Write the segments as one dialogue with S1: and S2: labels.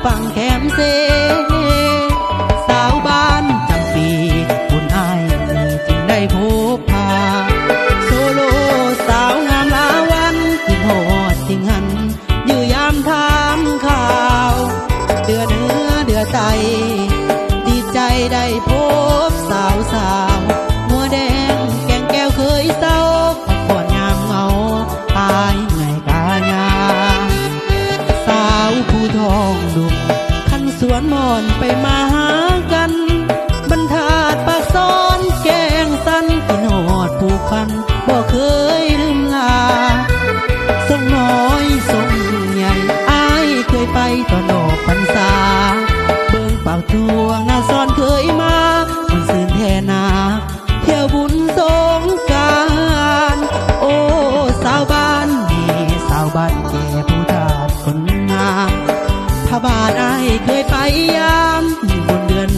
S1: ฟังแคมเซสาวบ้านจำปีคุณอายมีจึงได้พบพาโซโลสาวงามลาวันกินหอดสิ่งหันอยู่ยามถามข่าวเดือเนื้อเดือใจดีใจได้พบสาวมัวแดงแกงแก้วเคยเศร้าพักผ่อนยามเมาตายไงกายาสาวผู้ทองดุมขันสวนมอนไปมาหากันบรรทัดปากซ้อนแกงสันกินหอดผูกพันบ่เคยลืมลาส่งน้อยส่งใหญ่อายเคยไปตอนออกพรรษาเบิ่งปากทวงนาซ้อนเคยมามันซื่นแทนาเที่ยวบุญสงกรานต์โอ้สาวบ้านนี่สาวบ้านแก่ผู้ทาสคนงามพระบาทอายเคยไปยามบนเดือน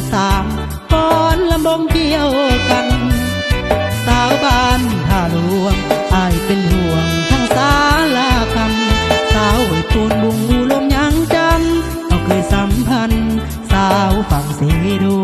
S1: 3ก่อนลำบงเกี่ยวกันสาวบ้านท่าหลวงอายเป็นห่วงทั้งสาลาคำสาวไอ้ปูนบุงอูลมยังจำเราเคยสัมพันธ์สาวฝั่งเสดู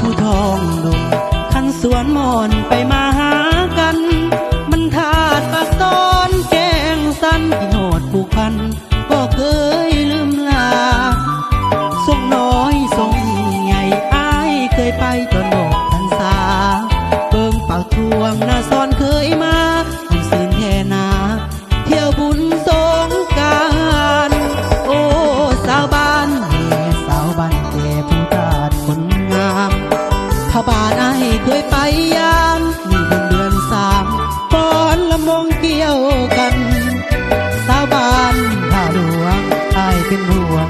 S1: ผู้ทองดุมขันสวนมอนไปมาหากันบรรทัดปากซ้อนแกงสันที่โหดผูกพันก็เคยลืมลาส่งน้อยส่งใหญ่อายเคยไปตอนออกพรรษาเบิ่งปากทวงนาซ้อนเคยมาคุณซื่นแทนาเที่ยวบุญสงกรานต์โอ้สาวบ้านสาวบ้านแก่ผู้ทาสคนงามพระบาทอายเคยไปยามมีบนเดือน3ก่อนลำวงเกี่ยวกันสาวบ้านท่าหลวงอายเป็นห่วง